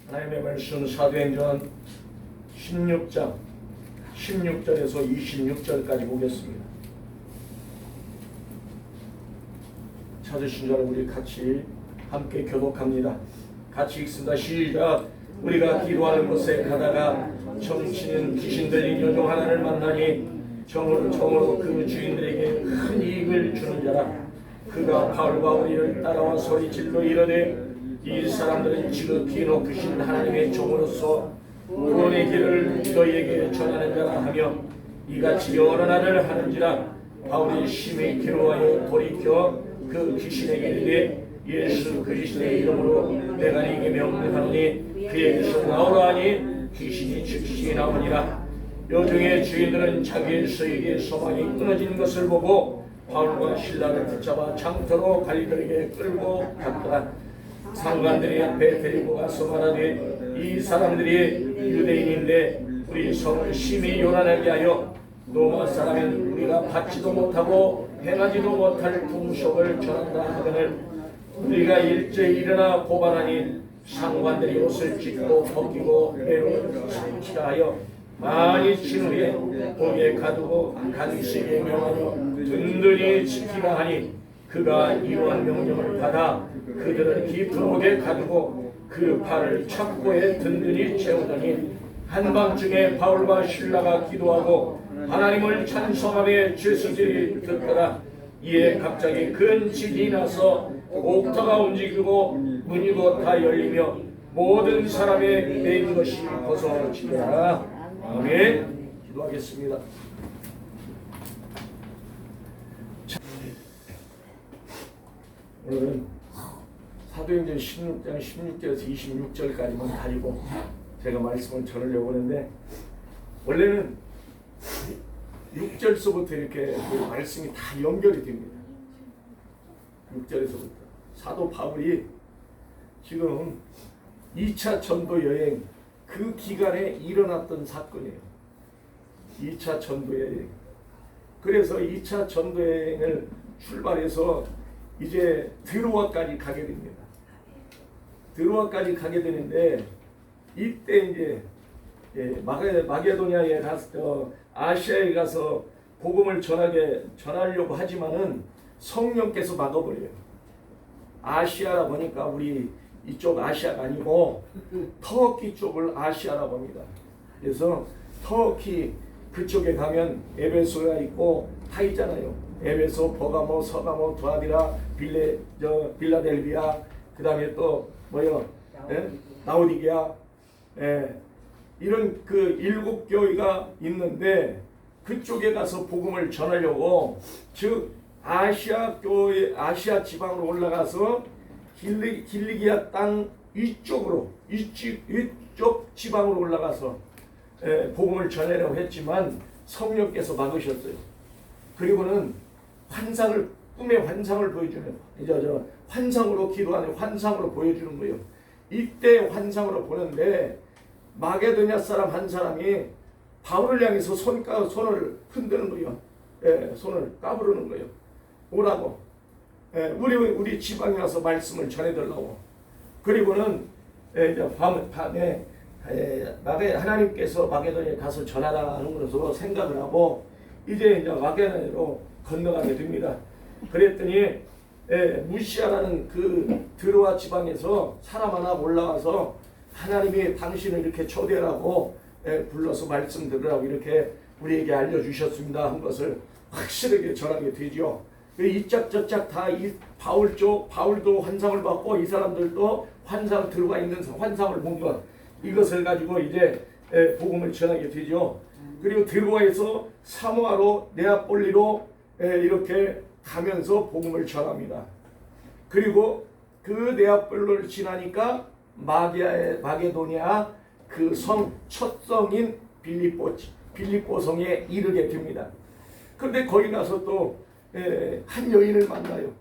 하나님의 말씀 사도행전 16장 16절에서 26절까지 보겠습니다. 찾으신 줄 우리 같이 함께 교독합니다. 같이 읽습니다. 시작. 우리가 기도하는 곳에 가다가 정치는 귀신 들린 여종 하나를 만나니 정으로 그 주인들에게 큰 이익을 주는 자라. 그가 바울과 우리를 따라와 소리질러 이르되 이 사람들은 지극히 높으신 하나님의 종으로서 구원의 길을 너희에게 전하는 자라 하며 이같이 여러 날을 하는지라. 바울이 심히 괴로워하여 돌이켜 그 귀신에게 이르되 예수 그리스도의 이름으로 내가 네게 명령하노니 그에게서 나오라 하니 귀신이 즉시 나오니라. 여종의 주인들은 자기의 서에게 소망이 끊어지는 것을 보고 바울과 실라를 붙잡아 장터로 관리들에게 끌고 갔더라. 상관들이 앞에 데리고 가서 말하되 이 사람들이 유대인인데 우리 성을 심히 요란하게 하여 로마 사람인 우리가 받지도 못하고 행하지도 못할 풍속을 전한다 하거늘 우리가 일제히 일어나 고발하니 상관들이 옷을 찢고 벗기고 매로 삼키라 하여 많이 친 후에 목에 가두고 간수에게 명하여 든든히 지키라 하니 그가 이러한 명령을 받아 그들을 깊은 옥에 가두고 그 팔을 첩고에 든든히 채우더니 한밤중에 바울과 실라가 기도하고 하나님을 찬송하며 죄수들이 듣더라. 이에 갑자기 큰 지진이 나서 옥터가 움직이고 문이 곧 다 열리며 모든 사람의 매인 것이 벗어지더라. 아멘. 기도하겠습니다. 오늘은 사도행전 16장 16절에서 26절까지만 가지고 제가 말씀을 전하려고 하는데, 원래는 6절서부터 이렇게 말씀이 다 연결이 됩니다. 6절에서부터 사도 바울이 지금 2차 전도 여행 그 기간에 일어났던 사건이에요. 2차 전도 여행. 그래서 2차 전도 여행을 출발해서 이제 드로아까지 가게 됩니다. 드로아까지 가게 되는데 이때 이제 마게도냐에 가서 아시아에 가서 복음을 전하려고 하지만은 성령께서 막아버려요. 아시아라 보니까 우리 이쪽 아시아가 아니고 터키 쪽을 아시아라 봅니다. 그래서 터키 그쪽에 가면 에베소가 있고 다 있잖아요. 에베소, 버가모, 서가모, 두아디라, 빌라델비아, 그 다음에 또 뭐요? 라오디게아, 이런 그 7교회가 있는데 그쪽에 가서 복음을 전하려고, 즉 아시아 교회, 아시아 지방으로 올라가서 길리기아 땅 이쪽 지방으로 올라가서 복음을 전하려고 했지만 성령께서 막으셨어요. 그리고는 꿈의 환상을 보여주는, 환상으로 기도하는 환상으로 보여주는 거예요. 이때 환상으로 보는데 마게도냐 사람 한 사람이 바울을 향해서 손을 흔드는 거예요. 손을 까부르는 거예요. 오라고. 우리 지방에 와서 말씀을 전해달라고. 그리고는 이제 밤에 하나님께서 마게도냐에 가서 전하라는 것으로 생각을 하고 이제 마게도냐로 건너가게 됩니다. 그랬더니 무시아라는 그 드로아 지방에서 사람 하나 올라와서 하나님이 당신을 이렇게 초대하고 불러서 말씀 들으라고 이렇게 우리에게 알려주셨습니다 한 것을 확실하게 전하게 되죠. 이짝 저짝 다 이 바울도 환상을 받고 이 사람들도 환상 들어가 있는 환상을 본 것, 이것을 가지고 이제 복음을 전하게 되죠. 그리고 드로아에서 사모아로 네아폴리로 이렇게 가면서 복음을 전합니다. 그리고 그 네아폴리를 지나니까 마게도냐 그 첫 성인 빌립보 성에 이르게 됩니다. 그런데 거기 가서 또 한 여인을 만나요.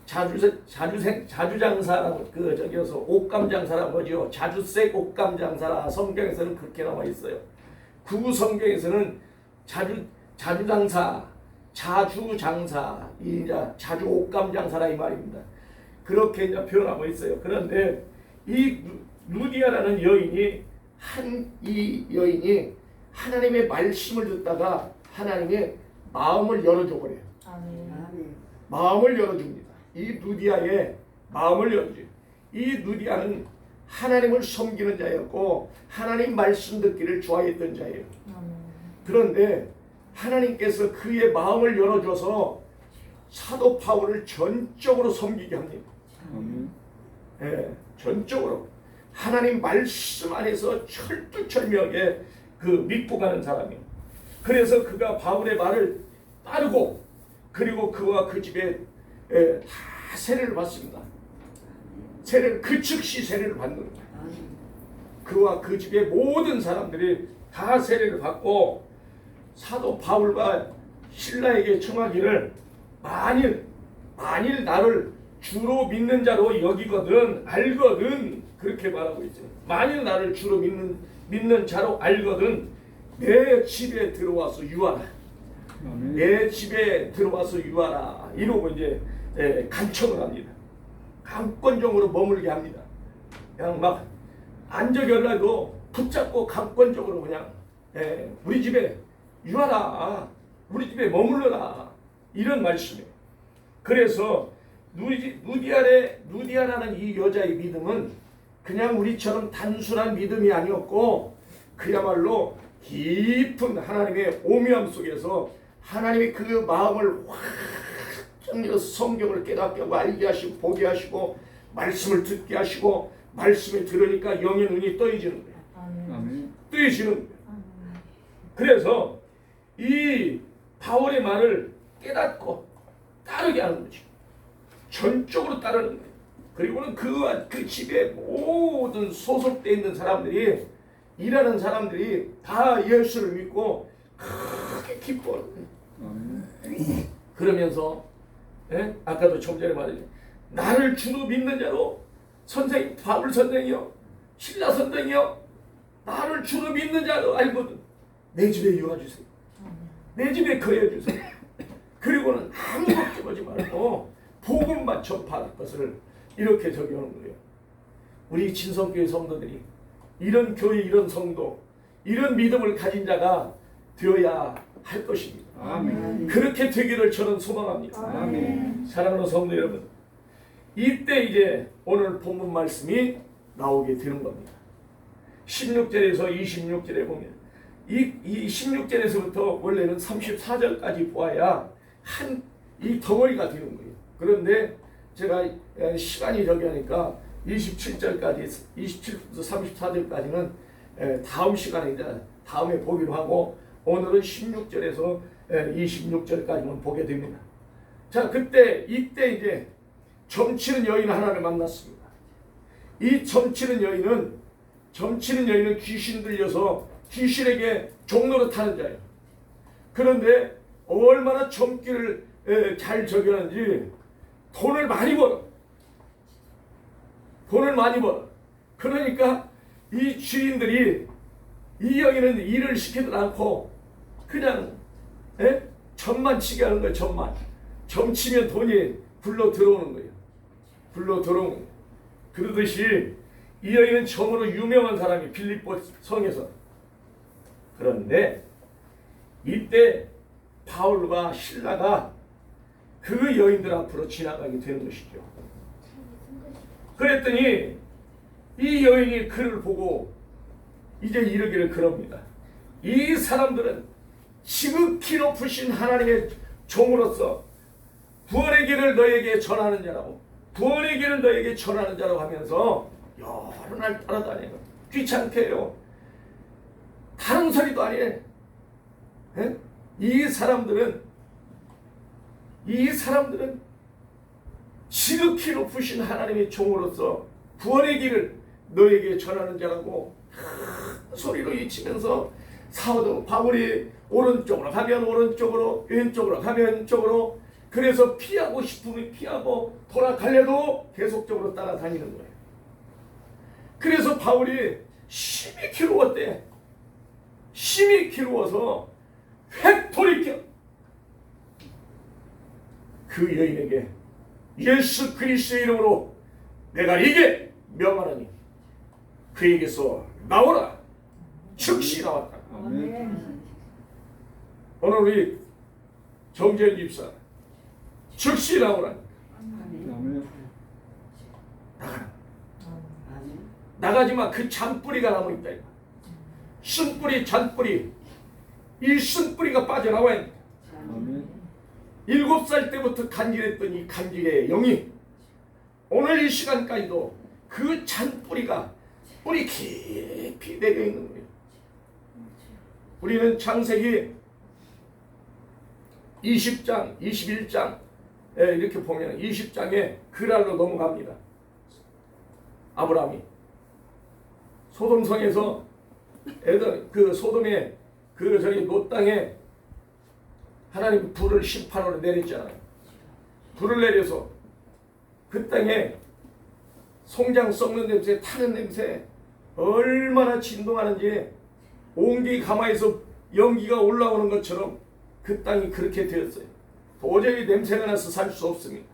자주장사, 옷감장사라고 하죠. 자주색 옷감장사라 성경에서는 그렇게 나와 있어요. 구구 성경에서는 자주장사, 자주 옷감장사라 이 말입니다. 그렇게 이제 표현하고 있어요. 그런데 이 루디아라는 여인이 이 여인이 하나님의 말씀을 듣다가 하나님의 마음을 열어줘 버려요. 마음을 열어줍니다. 이 루디아의 마음을 열어줘요. 이 루디아는 하나님을 섬기는 자였고 하나님 말씀 듣기를 좋아했던 자예요. 그런데 하나님께서 그의 마음을 열어줘서 사도 바울을 전적으로 섬기게 합니다. 예, 전적으로 하나님 말씀 안에서 철두철미하게 믿고 가는 사람이에요. 그래서 그가 바울의 말을 따르고 그리고 그와 그 집에 다 세례를 받습니다. 그 즉시 세례를 받는 거예요. 그와 그 집의 모든 사람들이 다 세례를 받고 사도 바울과 신라에게 청하기를 만일 나를 주로 믿는 자로 여기거든 알거든 그렇게 말하고 있어요. 만일 나를 주로 믿는 자로 알거든 내 집에 들어와서 유하라. 내 집에 들어와서 유하라. 이러고 이제 간청을 합니다. 강권적으로 머물게 합니다. 그냥 막 안저결라도 붙잡고 강권적으로 그냥 우리 집에 유하라. 우리 집에 머물러라. 이런 말씀이에요. 그래서 루디아라는 이 여자의 믿음은 그냥 우리처럼 단순한 믿음이 아니었고 그야말로 깊은 하나님의 오묘함 속에서 하나님이 그 마음을 확 성경을 깨닫게 하고 알게 하시고 보게 하시고 말씀을 듣게 하시고 말씀을 들으니까 영의 눈이 떠이지는 거예요. 떠이지는 거예요. 그래서 이 바울의 말을 깨닫고 따르게 하는 거지. 전적으로 따르는 거예요. 그리고는 그와 그 집에 모든 소속되어 있는 사람들이 일하는 사람들이 다 예수를 믿고 크게 기뻐하는 거예요. 그러면서 아까도 좀 전에 말했죠. 나를 주로 믿는 자로 선생님 바울 선생이요 신라 선생이요 나를 주로 믿는 자로 알거든 내 집에 유하주세요. 내 집에 거해주세요. 그리고는 아무 걱정하지 말고 복음만 전파할 것을 이렇게 적용하는 거예요. 우리 진성교회 성도들이 이런 교회 이런 성도 이런 믿음을 가진 자가 되어야 할 것입니다. 아멘. 그렇게 되기를 저는 소망합니다. 아멘. 사랑하는 성도 여러분, 이때 이제 오늘 본문 말씀이 나오게 되는 겁니다. 16절에서 26절에 보면 이 16절에서부터 원래는 34절까지 보아야 이 덩어리가 되는 거예요. 그런데 제가 시간이 저기 하니까 27절까지 27부터 34절까지는 다음 시간에 이제 다음에 보기로 하고 오늘은 16절에서 26절까지만 보게 됩니다. 자, 이때 이제 점치는 여인 하나를 만났습니다. 이 점치는 여인은 귀신 들려서 귀신에게 종로로 타는 자예요. 그런데 얼마나 점기를 잘 적용하는지 돈을 많이 벌어. 그러니까 이 주인들이 이 여인은 일을 시키지 않고 그냥 점만 치게 하는 거예요. 점 치면 돈이 불러 들어오는 거예요. 그러듯이 이 여인은 점으로 유명한 사람이 빌립보 성에서. 그런데 이때 바울과 신라가 그 여인들 앞으로 지나가게 되는 것이죠. 그랬더니 이 여인이 그를 보고 이제 이르기를 그럽니다. 이 사람들은 지극히 높으신 하나님의 종으로서 구원의 길을 너에게 전하는 자라고 하면서 여러 날 따라다니고 귀찮게 해요. 다른 소리도 아니에요. 이 사람들은 지극히 높으신 하나님의 종으로서 구원의 길을 너에게 전하는 자라고 소리로 외치면서 사도 바울이 오른쪽으로 가면 오른쪽으로 왼쪽으로 가면 왼쪽으로 그래서 피하고 싶으면 피하고 돌아가려도 계속적으로 따라다니는 거예요. 그래서 바울이 심히 기루어서 획 돌이켜 그 여인에게 예수 그리스도의 이름으로 내가 이게 명하노니 그에게서 나오라. 즉시 나왔다. 아멘. 오늘 우리 정재현 집사 즉시 나오라. 아멘. 나가라. 나가지만 그 잔뿌리가 남아있다. 쓴뿌리 잔뿌리, 이 쓴뿌리가 빠져나와야 돼. 아멘. 7살 때부터 간질했던 이 간질의 영이 오늘 이 시간까지도 그 잔뿌리가 뿌리 깊이 내려있는 거예요. 우리는 창세기 20장, 21장 이렇게 보면 20장에 그랄로 넘어갑니다. 아브라함이 소돔성에서 그 소돔의 그 저기 롯 땅에 하나님 불을 심판으로 내렸잖아요. 불을 내려서 그 땅에 송장 썩는 냄새, 타는 냄새 얼마나 진동하는지 온기 가마에서 연기가 올라오는 것처럼 그 땅이 그렇게 되었어요. 도저히 냄새가 나서 살 수 없습니다.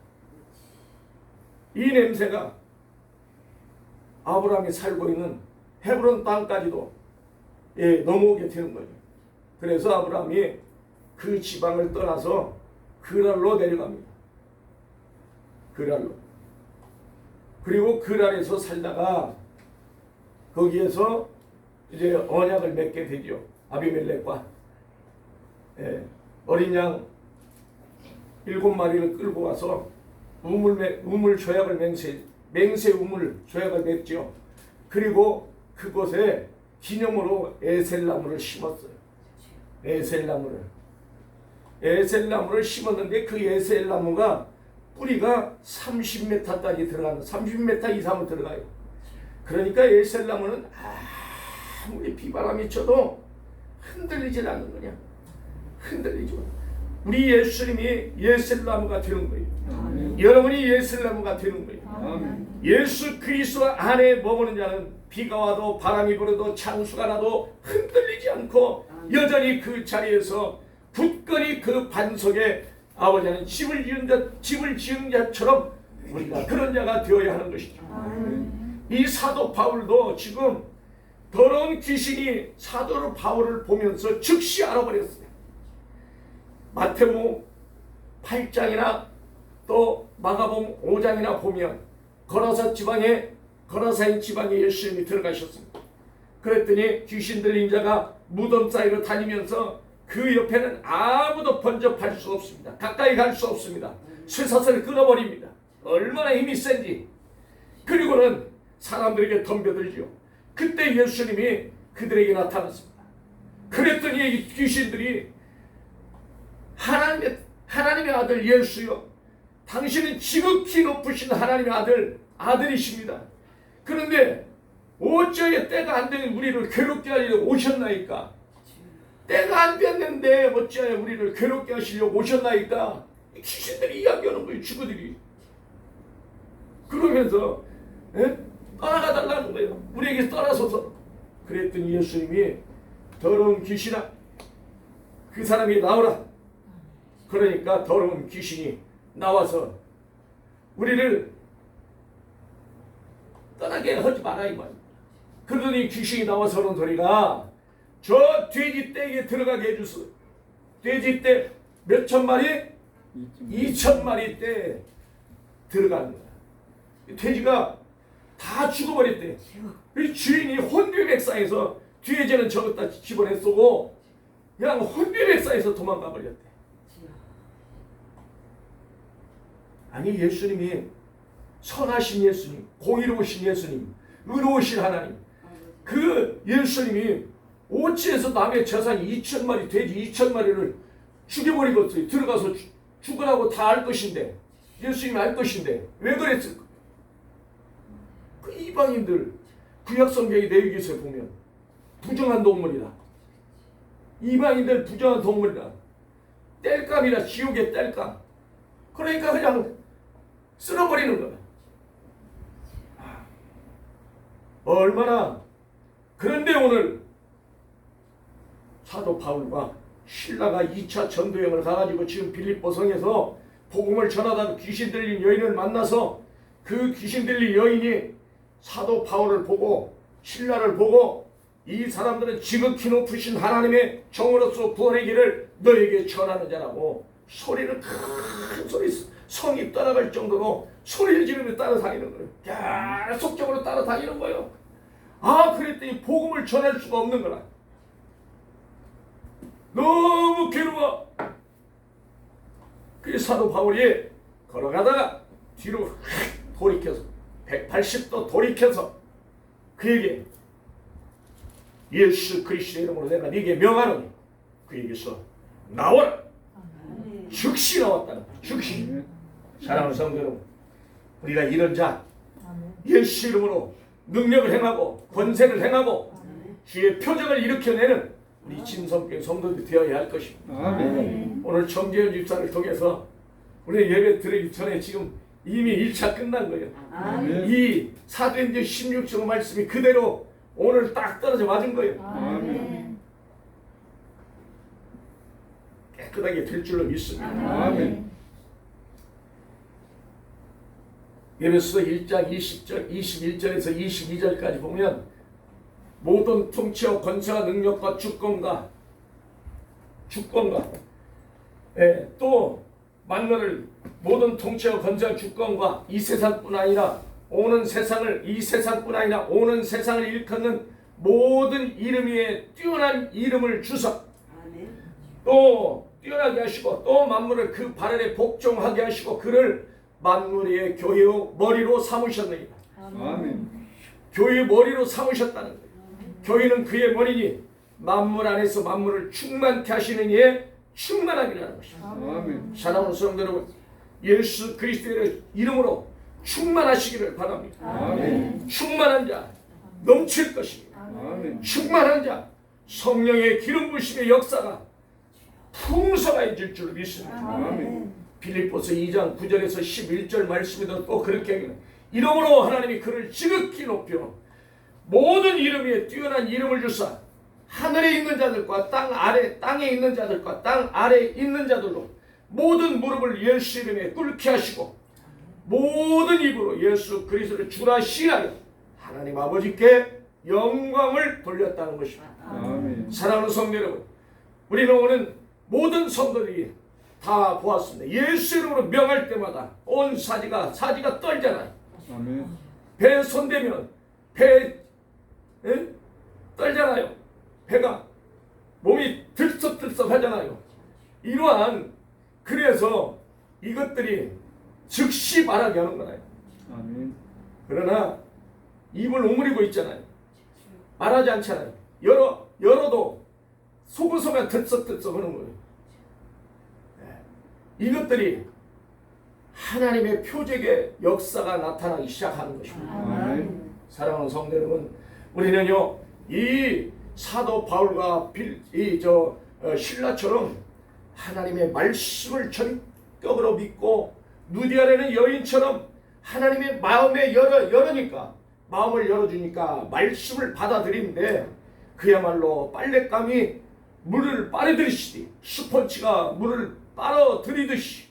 이 냄새가 아브라함이 살고 있는 헤브론 땅까지도 넘어오게 되는 거죠. 그래서 아브라함이 그 지방을 떠나서 그랄로 내려갑니다. 그랄로. 그리고 그랄에서 살다가 거기에서 이제 언약을 맺게 되죠. 아비멜렉과 어린 양 7마리를 끌고 와서 우물 조약을 맹세 우물 조약을 맺죠. 그리고 그곳에 기념으로 에셀나무를 심었어요. 에셀나무를 심었는데 그 에셀나무가 뿌리가 30m까지 들어가는 30m 이상은 들어가요. 그러니까 에셀나무는 아무리 비바람이 쳐도 흔들리질 않는 거냐. 흔들리죠. 우리 예수님이 에셀나무가 되는 거예요. 아멘. 여러분이 에셀나무가 되는 거예요. 아멘. 예수 그리스도 안에 머무는 자는 비가 와도 바람이 불어도 창수가 나도 흔들리지 않고 여전히 그 자리에서 굳건히 그 반석에 아버지는 집을 지은 자처럼 우리가 그런 자가 되어야 하는 것이죠. 이 사도 바울도 지금 더러운 귀신이 사도 바울을 보면서 즉시 알아버렸어요. 마태복음 8장이나 또 마가복음 5장이나 보면 거라사인 지방에 예수님이 들어가셨습니다. 그랬더니 귀신 들린 자가 무덤 사이로 다니면서 그 옆에는 아무도 번접할 수 없습니다. 가까이 갈 수 없습니다. 쇠사슬을 끊어버립니다. 얼마나 힘이 센지. 그리고는 사람들에게 덤벼들지요. 그때 예수님이 그들에게 나타났습니다. 그랬더니 이 귀신들이 하나님의 아들 예수여, 당신은 지극히 높으신 하나님의 아들이십니다. 그런데 어찌하여 때가 안 되는 우리를 괴롭게 하려고 오셨나이까? 때가 안 됐는데 어찌하여 우리를 괴롭게 하시려고 오셨나이까? 귀신들이 이야기하는 거예요. 주부들이. 그러면서 떠나가달라는 거예요. 우리에게 떠나서서. 그랬더니 예수님이 더러운 귀신아, 그 사람이 나오라. 그러니까 더러운 귀신이 나와서 우리를 떠나게 하지 마라 이 말이야. 그러더니 귀신이 나와서 하는 소리가 저 돼지 떼에 들어가게 해주소. 돼지 떼 몇 천 마리? 2,000마리 떼 들어가는 거야. 돼지가 다 죽어버렸대. 이 주인이 혼비백산에서 돼지는 저것다 집어내 쏘고 그냥 혼비백산에서 도망가 버렸대. 아니 예수님이 선하신 예수님, 공의로우신 예수님, 의로우신 하나님, 그 예수님이 오치에서 남의 재산 2,000마리 돼지 2,000마리를 죽여버리겠어요. 들어가서 죽으라고 다 알 것인데, 예수님이 알 것인데 왜 그랬을까? 그 이방인들 구약성경의 레위기서에 보면 부정한 동물이다. 이방인들 부정한 동물이다. 땔감이라, 지옥의 땔감. 그러니까 그냥 쓸어버리는 거야. 얼마나. 그런데 오늘 사도 바울과 신라가 2차 전도여행을 가가지고 지금 빌립보 성에서 복음을 전하다가 귀신 들린 여인을 만나서 그 귀신 들린 여인이 사도 바울을 보고 신라를 보고 이 사람들은 지극히 높으신 하나님의 종으로서 구원의 길을 너에게 전하는 자라고 소리를 큰 소리 성이 떠나갈 정도로 소리를 지르며 따라다니는 거예요. 계속적으로 따라다니는 거예요. 그랬더니 복음을 전할 수가 없는 거라. 너무 괴로워. 그 사도 바울이 걸어가다가 뒤로 돌이켜서 180도 돌이켜서 그에게 예수 그리스도의 이름으로 내가 네게 명하노니 그에게서 나와라. 즉시 나왔다는 거예요. 즉시. 사랑하는 성도 여러분, 우리가 이런 자 예수 이름으로 능력을 행하고 권세를 행하고 주의 표적을 일으켜내는 우리 진성교회 성도들이 되어야 할 것입니다. 아멘. 오늘 정재현 집사를 통해서 우리 예배 드리기 전에 지금 이미 1차 끝난 거예요. 아멘. 이 사도행전 16장 말씀이 그대로 오늘 딱 떨어져 맞은 거예요. 아멘. 깨끗하게 될 줄로 믿습니다. 아멘. 에베소서 1장 20절, 21절에서 22절까지 보면 모든 통치와 권세와 능력과 주권과 또 만물을 모든 통치와 권세와 주권과 이 세상뿐 아니라 오는 세상을 일컫는 모든 이름 위에 뛰어난 이름을 주사 또 뛰어나게 하시고 또 만물을 그 발 아래 복종하게 하시고 그를 만물의 교회의 머리로 삼으셨느니라. 아멘. 교회의 머리로 삼으셨다는 거예요. 교회는 그의 머리니 만물 안에서 만물을 충만케 하시는 이의 충만함이라는 것입니다. 아멘. 사랑하는 성도 여러분, 예수 그리스도의 이름으로 충만하시기를 바랍니다. 아멘. 충만한 자 넘칠 것입니다. 아멘. 충만한 자 성령의 기름 부심의 역사가 풍성해질 줄 믿습니다. 아멘. 빌립보서 2장 9절에서 11절 말씀에도 또 그렇게 하기는 이름으로 하나님이 그를 지극히 높여 모든 이름 위에 뛰어난 이름을 주사 하늘에 있는 자들과 땅에 있는 자들과 땅 아래에 있는 자들로 모든 무릎을 예수 이름에 꿇게 하시고 모든 입으로 예수 그리스도를 주라 시인하여 하나님 아버지께 영광을 돌렸다는 것입니다. 아멘. 사랑하는 성도 여러분, 우리는 오늘 모든 성도들이 다 보았습니다. 예수 이름으로 명할 때마다 온 사지가 떨잖아요. 아멘. 배에 손대면 배 떨잖아요. 배가 몸이 들썩들썩 하잖아요. 이러한 그래서 이것들이 즉시 말하게 하는 거예요. 아멘. 그러나 입을 오므리고 있잖아요. 말하지 않잖아요. 열어도 속은 들썩들썩 하는 거예요. 이것들이 하나님의 표적의 역사가 나타나기 시작하는 것입니다. 아멘. 사랑하는 성도 여러분, 우리는요 이 사도 바울과 신라처럼 하나님의 말씀을 전격으로 믿고 누디아라는 여인처럼 하나님의 마음에 마음을 열어주니까 말씀을 받아들이는데 그야말로 빨랫감이 물을 빨아들이시듯이 스펀지가 물을 빨아들이듯이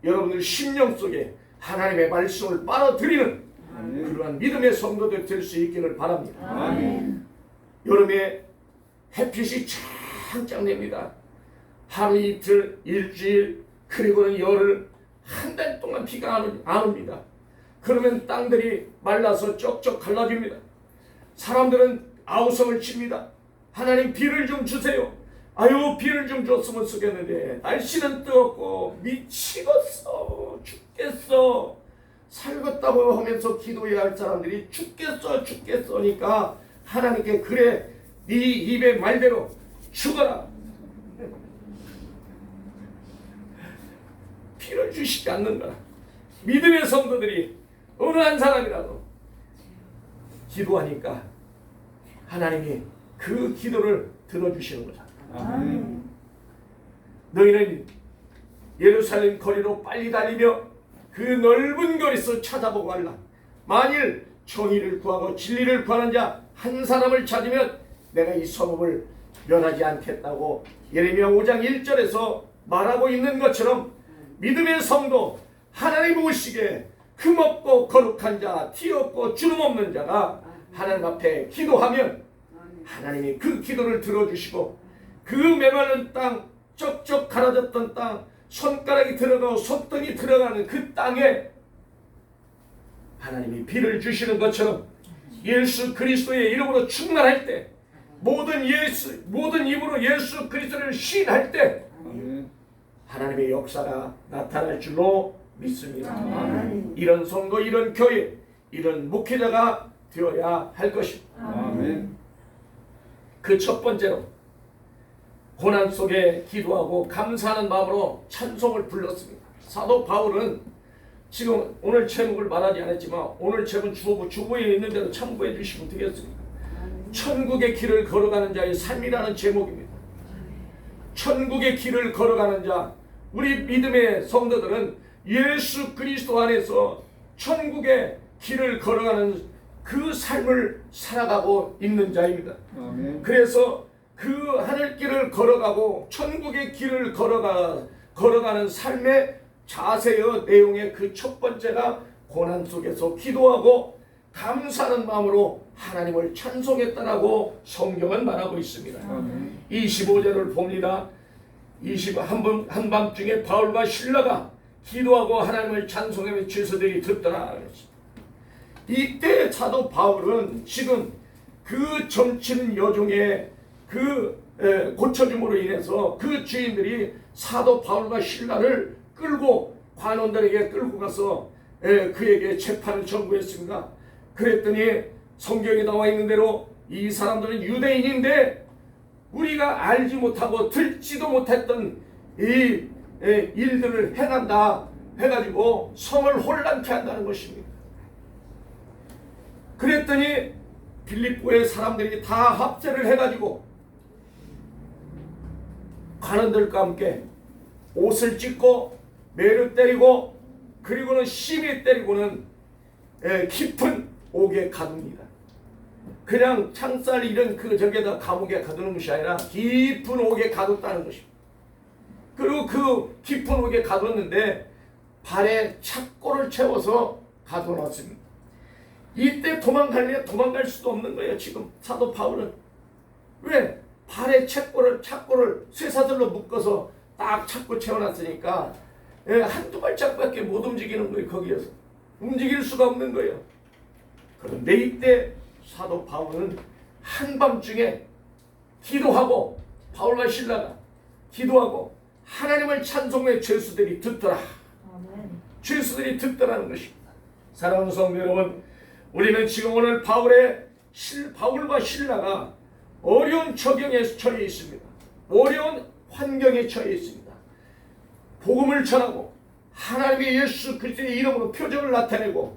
여러분들 심령 속에 하나님의 말씀을 빨아들이는 아멘. 그러한 믿음의 성도들 될 수 있기를 바랍니다. 아멘. 여름에 햇빛이 창창 냅니다. 하루 이틀 일주일 그리고는 열흘 한 달 동안 비가 안 옵니다. 그러면 땅들이 말라서 쩍쩍 갈라집니다. 사람들은 아우성을 칩니다. 하나님 비를 좀 주세요. 아유 비를 좀 줬으면 쓰겠는데 날씨는 뜨겁고 미치겠어 죽겠어 살겠다고 하면서 기도해야 할 사람들이 죽겠어니까 하나님께 그래 네 입의 말대로 죽어라. 비를 주시지 않는다. 믿음의 성도들이 어느 한 사람이라도 기도하니까 하나님이 그 기도를 들어주시는 거죠. 아멘. 너희는 예루살렘 거리로 빨리 달리며 그 넓은 거리에서 찾아보고 갈라. 만일 정의를 구하고 진리를 구하는 자 한 사람을 찾으면 내가 이 성읍을 멸하지 않겠다고 예레미야 5장 1절에서 말하고 있는 것처럼 믿음의 성도 하나님 보시기에 흠없고 거룩한 자, 티 없고 주름 없는 자가 하나님 앞에 기도하면 하나님이 그 기도를 들어주시고 그 메마른 땅, 쩍쩍 갈아졌던 땅, 손가락이 들어가고 손등이 들어가는 그 땅에 하나님이 비를 주시는 것처럼 예수 그리스도의 이름으로 충만할 때, 모든 입으로 예수 그리스도를 시인할 때 아멘. 하나님의 역사가 나타날 줄로 믿습니다. 이런 성도, 이런 교회, 이런 목회자가 되어야 할 것입니다. 아멘. 그 첫 번째로 고난 속에 기도하고 감사하는 마음으로 찬송을 불렀습니다. 사도 바울은 지금 오늘 제목을 말하지 않았지만 오늘 제목 주보에 있는 대로 참고해 주시면 되겠습니다. 천국의 길을 걸어가는 자의 삶이라는 제목입니다. 천국의 길을 걸어가는 자, 우리 믿음의 성도들은 예수 그리스도 안에서 천국의 길을 걸어가는 그 삶을 살아가고 있는 자입니다. 아멘. 그래서 그 하늘길을 걸어가고 천국의 길을 걸어가는 삶의 자세의 내용의 그 첫 번째가 고난 속에서 기도하고 감사하는 마음으로 하나님을 찬송했다라고 성경은 말하고 있습니다. 아멘. 25절을 봅니다. 한밤중에 바울과 실라가 기도하고 하나님을 찬송하며 죄수들이 듣더라. 이때 사도 바울은 지금 그 점치는 여종의 그 고쳐줌으로 인해서 그 주인들이 사도 바울과 실라를 끌고 관원들에게 끌고 가서 그에게 재판을 청구했습니다. 그랬더니 성경에 나와 있는 대로 이 사람들은 유대인인데 우리가 알지 못하고 듣지도 못했던 이 일들을 행한다 해가지고 성을 혼란케 한다는 것입니다. 그랬더니 빌립보의 사람들이 다 합세를 해가지고 관원들과 함께 옷을 찢고 매를 때리고 그리고는 심히 때리고는 깊은 옥에 가둡니다. 그냥 창살 이런 그 저기에다 감옥에 가두는 것이 아니라 깊은 옥에 가뒀다는 것입니다. 그리고 그 깊은 옥에 가뒀는데 발에 착고를 채워서 가둬놨습니다. 이때 도망갈 수도 없는 거예요. 지금 사도 바울은 왜 발에 착고를 쇠사슬로 묶어서 딱 착고 채워놨으니까 한두 발짝밖에 못 움직이는 거예요. 거기에서 움직일 수가 없는 거예요. 그런데 이때 사도 바울은 한밤중에 기도하고 바울과 실라가 기도하고 하나님을 찬송해 죄수들이 듣더라. 죄수들이 듣더라는 것입니다. 사랑하는 성도 여러분, 우리는 지금 오늘 바울과 실라가 어려운 처경에 처해 있습니다. 어려운 환경에 처해 있습니다. 복음을 전하고 하나님의 예수 그리스도의 이름으로 표적을 나타내고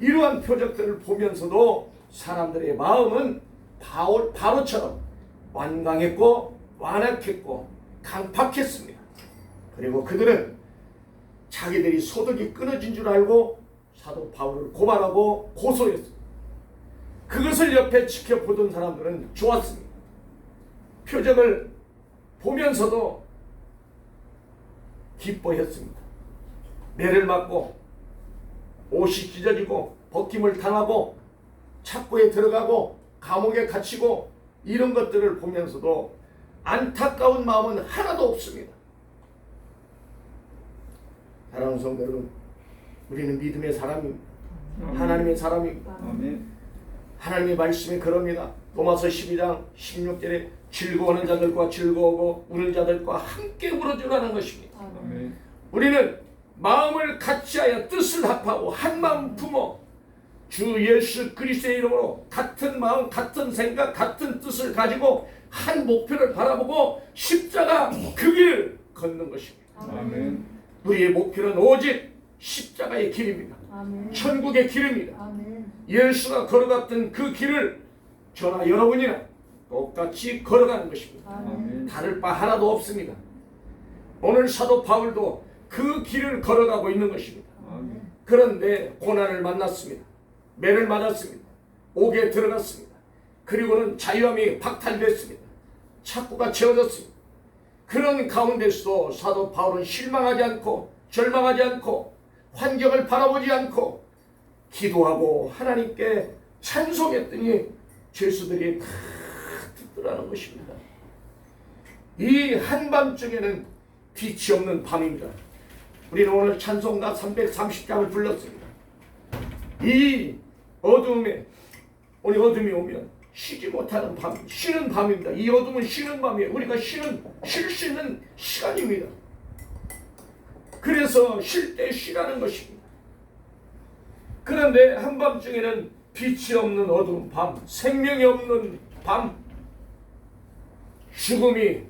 이러한 표적들을 보면서도 사람들의 마음은 바로처럼 완강했고 완악했고 강팍했습니다. 그리고 그들은 자기들이 소득이 끊어진 줄 알고 사도 바울을 고발하고 고소했습니다. 그것을 옆에 지켜보던 사람들은 좋았습니다. 표적을 보면서도 기뻐했습니다. 매를 맞고 옷이 찢어지고 벗김을 당하고 착고에 들어가고 감옥에 갇히고 이런 것들을 보면서도 안타까운 마음은 하나도 없습니다. 사랑하는 성도 여러분, 우리는 믿음의 사람입니다. 하나님의 사람입니다. 아멘. 하나님의 말씀이 그럽니다. 로마서 12장 16절에 즐거워하는 자들과 즐거워하고 우는 자들과 함께 울어주라는 것입니다. 아멘. 우리는 마음을 같이하여 뜻을 합하고 한 마음 품어 주 예수 그리스도의 이름으로 같은 마음, 같은 생각, 같은 뜻을 가지고 한 목표를 바라보고 십자가 그 길을 걷는 것입니다. 아멘. 우리의 목표는 오직 십자가의 길입니다. 아멘. 천국의 길입니다. 아멘. 예수가 걸어갔던 그 길을 저나 여러분이나 똑같이 걸어가는 것입니다. 아멘. 다를 바 하나도 없습니다. 오늘 사도 바울도 그 길을 걸어가고 있는 것입니다. 아멘. 그런데 고난을 만났습니다. 매를 맞았습니다. 옥에 들어갔습니다. 그리고는 자유함이 박탈됐습니다. 착고가 채워졌습니다. 그런 가운데서도 사도 바울은 실망하지 않고 절망하지 않고 환경을 바라보지 않고 기도하고 하나님께 찬송했더니 죄수들이 다 듣더라는 것입니다. 이 한밤중에는 빛이 없는 밤입니다. 우리는 오늘 찬송가 330장을 불렀습니다. 이 어둠에 오늘 어둠이 오면 쉬지 못하는 밤, 쉬는 밤입니다. 이 어둠은 쉬는 밤이에요. 우리가 쉴 수 있는 시간입니다. 그래서 쉴 때 쉬라는 것입니다. 그런데 한밤중에는 빛이 없는 어두운 밤, 생명이 없는 밤, 죽음이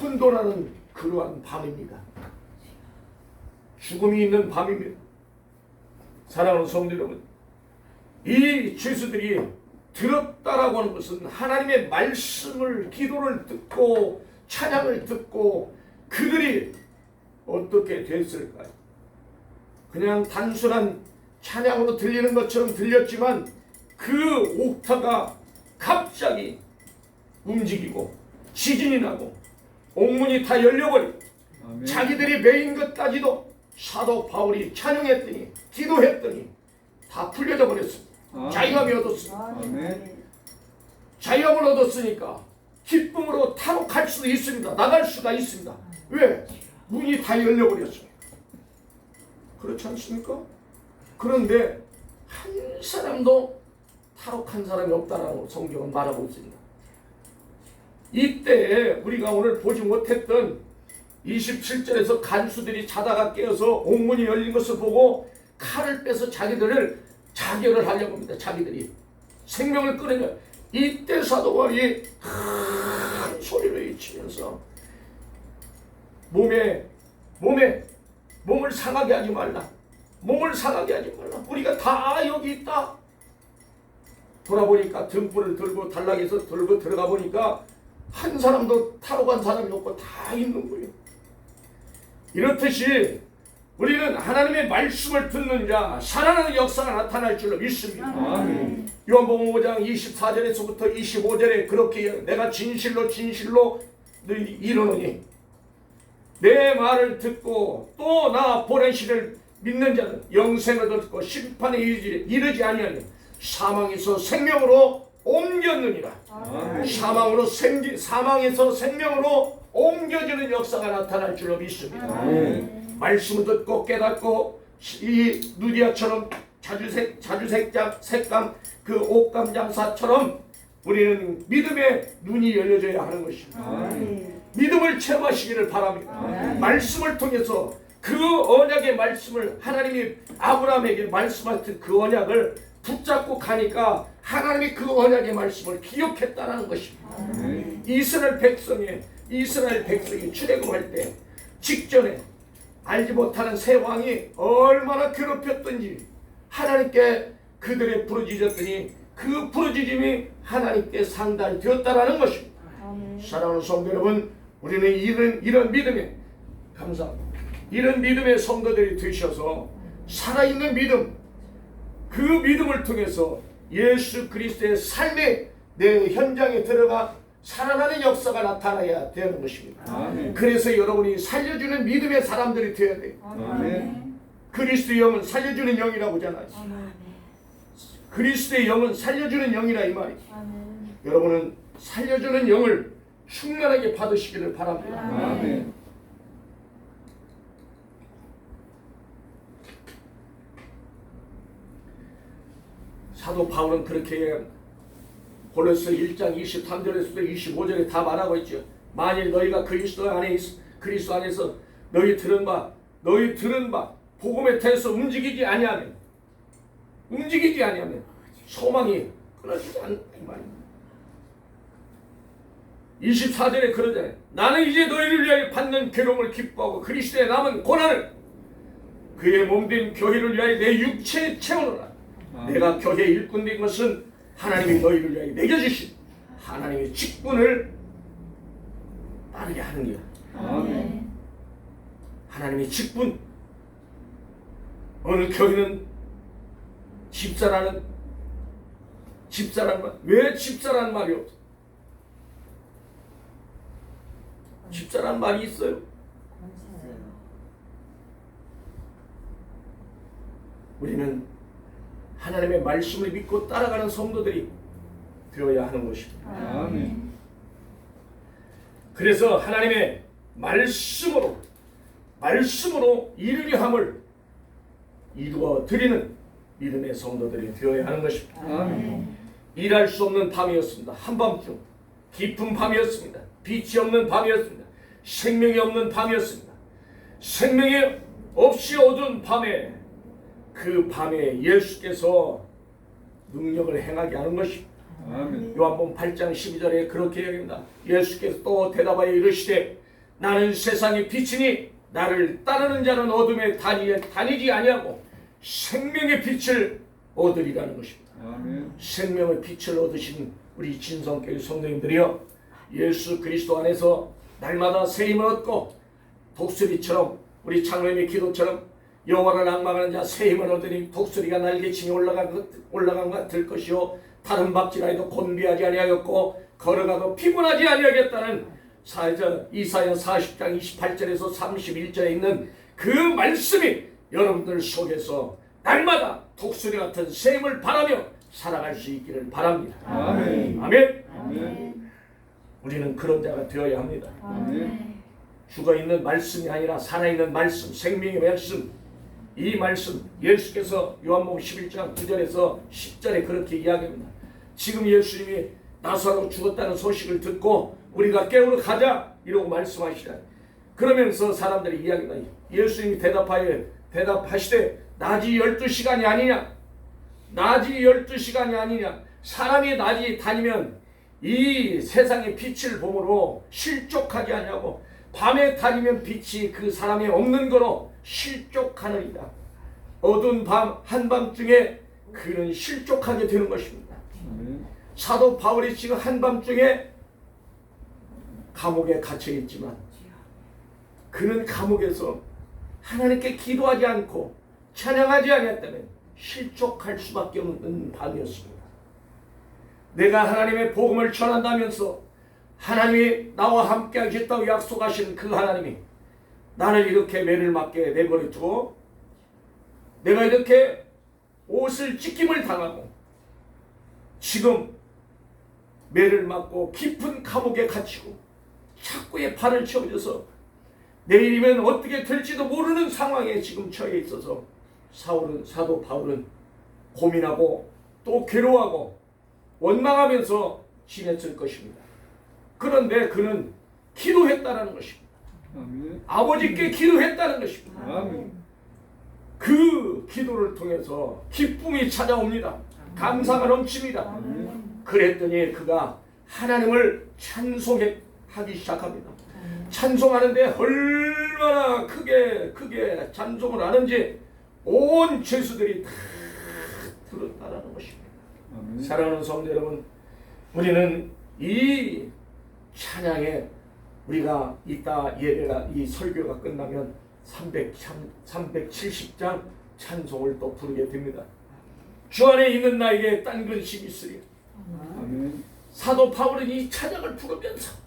혼돈하는 그러한 밤입니다. 죽음이 있는 밤입니다. 사랑하는 성도 여러분, 이 죄수들이 들었다라고 하는 것은 하나님의 말씀을, 기도를 듣고 찬양을 듣고 그들이 어떻게 됐을까요? 그냥 단순한 찬양으로 들리는 것처럼 들렸지만 그 옥타가 갑자기 움직이고 지진이 나고 옥문이 다 열려버리고 아멘. 자기들이 매인 것까지도 사도 바울이 찬양했더니 기도했더니 다 풀려져 버렸습니다. 자유함이 얻었습니다. 아멘. 자유함을 얻었으니까 기쁨으로 탈옥할 수도 있습니다. 나갈 수가 있습니다. 왜? 문이 다 열려버렸어요. 그렇지 않습니까? 그런데 한 사람도 탈옥한 사람이 없다라고 성경은 말하고 있습니다. 이때 우리가 오늘 보지 못했던 27절에서 간수들이 자다가 깨어서 옥문이 열린 것을 보고 칼을 빼서 자기들을 자결을 하려고 합니다. 자기들이 생명을 끊으려. 이때 사도 바울이 큰 소리를 외치면서 몸을 상하게 하지 말라. 몸을 상하게 하지 말라. 우리가 다 여기 있다. 돌아보니까 등불을 들고 단락에서 들고 들어가 보니까 한 사람도 타러 간 사람이 없고 다 있는 거예요. 이렇듯이 우리는 하나님의 말씀을 듣는 자 살아나는 역사가 나타날 줄로 믿습니다. 아멘. 요한복음 5장 24절에서부터 25절에 그렇게 내가 진실로 너희 이르노니 내 말을 듣고 또 나 보내시를 믿는 자는 영생을 얻고 심판에 이르지 아니하니 사망에서 생명으로 옮겼느니라. 아멘. 사망에서 생명으로 옮겨지는 역사가 나타날 줄로 믿습니다. 아멘. 말씀을 듣고 깨닫고 이 누디아처럼 색감 그 옥감 장사처럼 우리는 믿음의 눈이 열려져야 하는 것입니다. 아멘. 믿음을 체험하시기를 바랍니다. 아멘. 말씀을 통해서 그 언약의 말씀을 하나님이 아브라함에게 말씀하신 그 언약을 붙잡고 가니까 하나님이 그 언약의 말씀을 기억했다는 것입니다. 아멘. 이스라엘 백성이 출애굽할 때 직전에 알지 못하는 새 왕이 얼마나 괴롭혔던지 하나님께 그들의 부르짖었더니 그 부르짖음이 하나님께 상달되었다라는 것입니다. 사랑하는 성도 여러분, 우리는 이런 믿음에 감사합니다. 이런 믿음의 성도들이 되셔서 살아있는 믿음, 그 믿음을 통해서 예수 그리스도의 삶의 내 현장에 들어가 살아나는 역사가 나타나야 되는 것입니다. 아멘. 그래서 여러분이 살려주는 믿음의 사람들이 되어야 돼요. 아멘. 그리스도의 영은 살려주는 영이라고 하잖아요. 그리스도의 영은 살려주는 영이라 이 말이죠. 여러분은 살려주는 영을 충만하게 받으시기를 바랍니다. 아멘. 사도 바울은 그렇게 골로새 1장 23절에서 25절에 다 말하고 있죠. 만일 너희가 그리스도 안에서 너희 들은 바 복음에 대해서 움직이지 아니하면 소망이 끊어지지 않는 말입니다. 24절에 그러잖아요. 나는 이제 너희를 위하여 받는 괴로움을 기뻐하고 그리스도의 남은 고난을 그의 몸된 교회를 위하여 내 육체에 채우노라. 내가 교회 일꾼 된 것은 하나님이 너희를 위하여 매겨주신 하나님의 직분을 따르게 하는 거야. 아멘. 하나님의 직분. 어느 교회는 집사라는 말, 왜 집사라는 말이 없어? 집사라는 말이 있어요. 우리는 하나님의 말씀을 믿고 따라가는 성도들이 되어야 하는 것입니다. 아멘. 그래서 하나님의 말씀으로 이르려 함을 이루어 드리는 믿음의 성도들이 되어야 하는 것입니다. 아멘. 일할 수 없는 밤이었습니다. 한밤중 깊은 밤이었습니다. 빛이 없는 밤이었습니다. 생명이 없는 밤이었습니다. 생명이 없이 어두운 밤에 그 밤에 예수께서 능력을 행하게 하는 것입니다. 아멘. 요한복음 8장 12절에 그렇게 얘기합니다. 예수께서 또 대답하여 이르시되 나는 세상의 빛이니 나를 따르는 자는 어둠에 다니지 아니하고 생명의 빛을 얻으리라는 것입니다. 아멘. 생명의 빛을 얻으신 우리 진성교회 성도님들이여, 예수 그리스도 안에서 날마다 새 힘을 얻고 독수리처럼, 우리 장로님의 기도처럼 여호와를 앙망하는 자 새 힘을 얻으니 독수리가 날개치며 올라간 것 같을 것이요 다른 박질하여도 곤비하지 아니하였고 걸어가도 피곤하지 아니하겠다는 이사야 40장 28절에서 31절에 있는 그 말씀이 여러분들 속에서 날마다 독수리 같은 새 힘을 바라며 살아갈 수 있기를 바랍니다. 아멘. 아멘. 아멘. 우리는 그런 자가 되어야 합니다. 아멘. 죽어있는 말씀이 아니라 살아있는 말씀, 생명의 말씀, 이 말씀, 예수께서 요한복음 11장 9절에서 10절에 그렇게 이야기합니다. 지금 예수님이 나사로 죽었다는 소식을 듣고 우리가 깨우러 가자 이러고 말씀하시라. 그러면서 사람들이 이야기합니다. 예수님이 대답하시되 낮이 12시간이 아니냐, 낮이 12시간이 아니냐. 사람이 낮이 다니면 이 세상의 빛을 보므로 실족하지 아니하고 밤에 다니면 빛이 그 사람이 없는 거로 실족하느니라. 어두운 밤 한밤중에 그는 실족하게 되는 것입니다. 사도 바울이 지금 한밤중에 감옥에 갇혀 있지만 그는 감옥에서 하나님께 기도하지 않고 찬양하지 않았다면 실족할 수밖에 없는 밤이었습니다. 내가 하나님의 복음을 전한다면서 하나님이 나와 함께 하겠다고 약속하신 그 하나님이 나를 이렇게 매를 맞게 내버려 두고 내가 이렇게 옷을 찢김을 당하고 지금 매를 맞고 깊은 감옥에 갇히고 착고에 발을 채워져서 내일이면 어떻게 될지도 모르는 상황에 지금 처해 있어서 사도 바울은 고민하고 또 괴로워하고 원망하면서 지냈을 것입니다. 그런데 그는 기도했다는 것입니다. 아멘. 아버지께 기도했다는 것입니다. 아멘. 그 기도를 통해서 기쁨이 찾아옵니다. 감사가 넘칩니다. 그랬더니 그가 하나님을 찬송하기 시작합니다. 찬송하는데 얼마나 크게 찬송을 하는지 온 죄수들이 다 들었다라는 것입니다. 아멘. 사랑하는 성도 여러분, 우리는 이 찬양에 우리가 이따 예배가 이 설교가 끝나면 370장 찬송을 또 부르게 됩니다. 주 안에 있는 나에게 딴 근심이 있으리. 아멘. 사도 바울은 이 찬양을 부르면서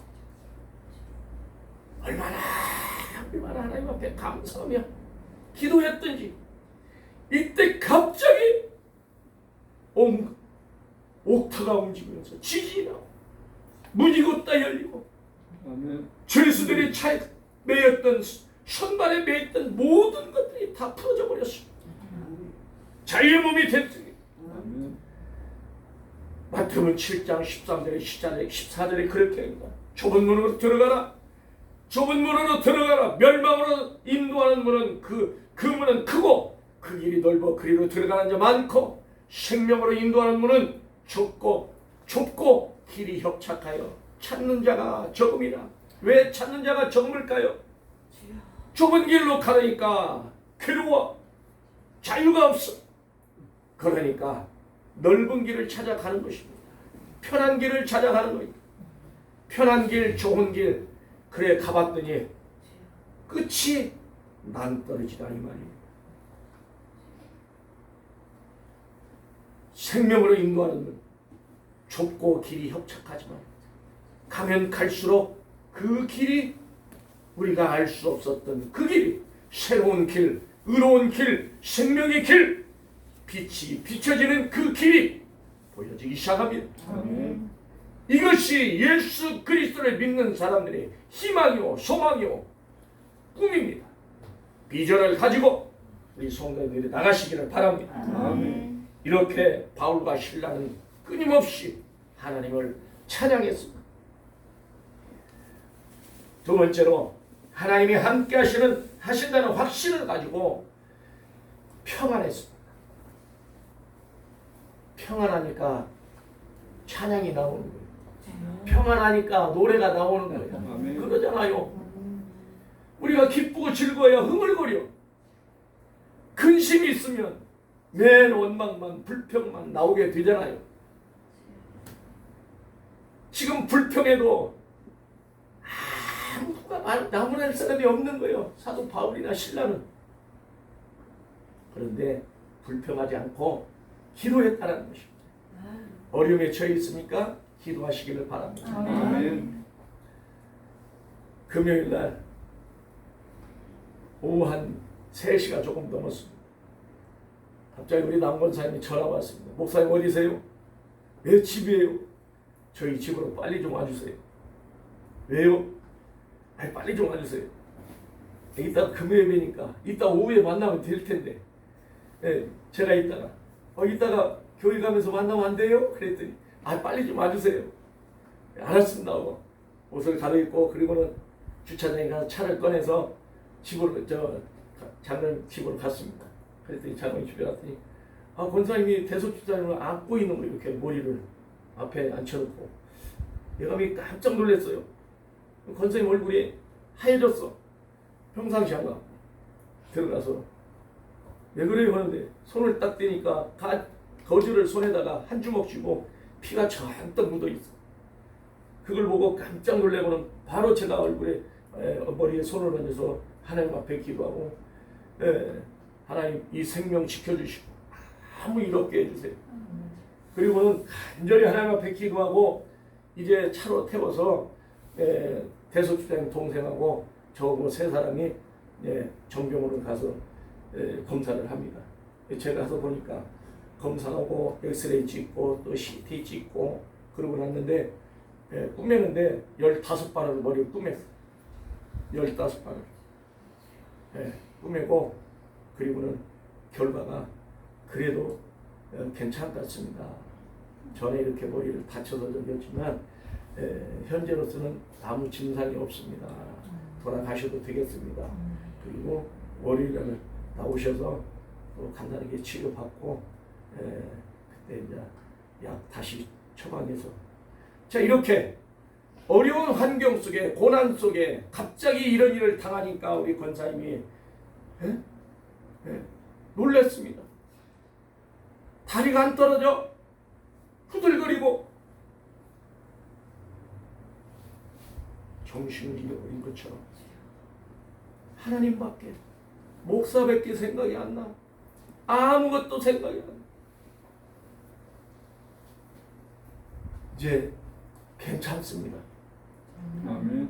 얼마나 하나님 앞에 감사하며 기도했던지 이때 갑자기 옥타가 움직이면서 지진이 나고 문이 곧다 열리고 아멘. 죄수들이 차에 매였던 손발에 매였던 모든 것들이 다 풀어져 버렸습니다. 자유의 몸이 됐더니 아멘. 마태복음 7장 13절에 14절에 그렇게 합니다. 좁은 문으로 들어가라. 좁은 문으로 들어가라. 멸망으로 인도하는 문은 그 문은 크고 그 길이 넓어 그리로 들어가는 자 많고 생명으로 인도하는 문은 좁고 길이 협착하여 찾는 자가 적음이라. 왜 찾는 자가 적을까요? 좁은 길로 가니까 괴로워. 자유가 없어. 그러니까 넓은 길을 찾아가는 것입니다. 편한 길을 찾아가는 겁니다. 편한 길, 좋은 길, 그래 가봤더니 끝이 낭떠러지다 이 말이에요. 생명으로 인도하는 문, 좁고 길이 협착하지만 가면 갈수록 그 길이 우리가 알 수 없었던 그 길이 새로운 길, 의로운 길, 생명의 길, 빛이 비춰지는 그 길이 보여지기 시작합니다. 아멘. 이것이 예수 그리스도를 믿는 사람들의 희망이요 소망이요 꿈입니다. 비전을 가지고 우리 성도들이 나가시기를 바랍니다. 아멘. 이렇게 바울과 실라는 끊임없이 하나님을 찬양했습니다. 두 번째로 하나님이 함께 하신다는 확신을 가지고 평안했습니다. 평안하니까 찬양이 나오는 거예요. 평안하니까 노래가 나오는 거예요. 아멘. 그러잖아요. 우리가 기쁘고 즐거워야 흥얼거려. 근심이 있으면 맨 원망만 불평만 나오게 되잖아요. 지금 불평해도 아무가 나무랄 사람이 없는 거예요. 사도 바울이나 신라는. 그런데 불평하지 않고 기도했다는 것입니다. 어려움에 처해 있으니까 기도하시기를 바랍니다. 아멘. 금요일 날 오후 한 3시가 조금 넘었습니다. 갑자기 우리 남권사님이 전화가 왔습니다. 목사님 어디세요? 왜 집이에요? 저희 집으로 빨리 좀 와주세요. 왜요? 아니 빨리 좀 와주세요. 이따 금요일이니까 이따 오후에 만나면 될 텐데. 예, 제가 이따가 교회 가면서 만나면 안 돼요? 그랬더니 빨리 좀 와주세요. 알았습니다 하고 옷을 갈아입고 그리고는 주차장에 가서 차를 꺼내서 집으로 장로님 집으로 갔습니다. 그랬더니 장로님 집에 갔더니 권사님이 대속주차장을 안고 있는 거예요. 이렇게 머리를 앞에 앉혀놓고 내가 깜짝 놀랐어요. 권사님 얼굴이 하얘졌어. 평상시 안 가. 들어가서 왜 그래요 하는데 손을 딱 대니까 거즈를 손에다가 한 주먹 쥐고 피가 잔뜩 묻어있어. 그걸 보고 깜짝 놀래고는 바로 제가 머리에 손을 얹어서 하나님 앞에 기도하고 하나님 이 생명 지켜주시고 아무 일 없게 해주세요. 그리고는 간절히 하나님 앞에 기도하고 이제 차로 태워서 대속주장 동생하고 저하고 3사람이 정병으로 가서 검사를 합니다. 제가 가서 보니까 검사하고 엑스레이 찍고 또 CT 찍고 그러고 났는데 꾸몄는데 15발을 머리를 꾸몄어요. 15발을 꾸미고 그리고는 결과가 그래도 괜찮았습니다. 전에 이렇게 머리를 다쳐서 저겼지만 현재로서는 아무 증상이 없습니다. 돌아가셔도 되겠습니다. 그리고 월요일에 나오셔서 또 간단하게 치료받고 그때 이제 약 다시 처방해서 자 이렇게 어려운 환경 속에 고난 속에 갑자기 이런 일을 당하니까 우리 권사님이 놀랐습니다. 다리가 안 떨어져 후들거리고 정신을 잃어버린 것처럼 하나님밖에 목사밖에 생각이 안 나. 아무것도 생각이 안 나. 이제 괜찮습니다. 아멘.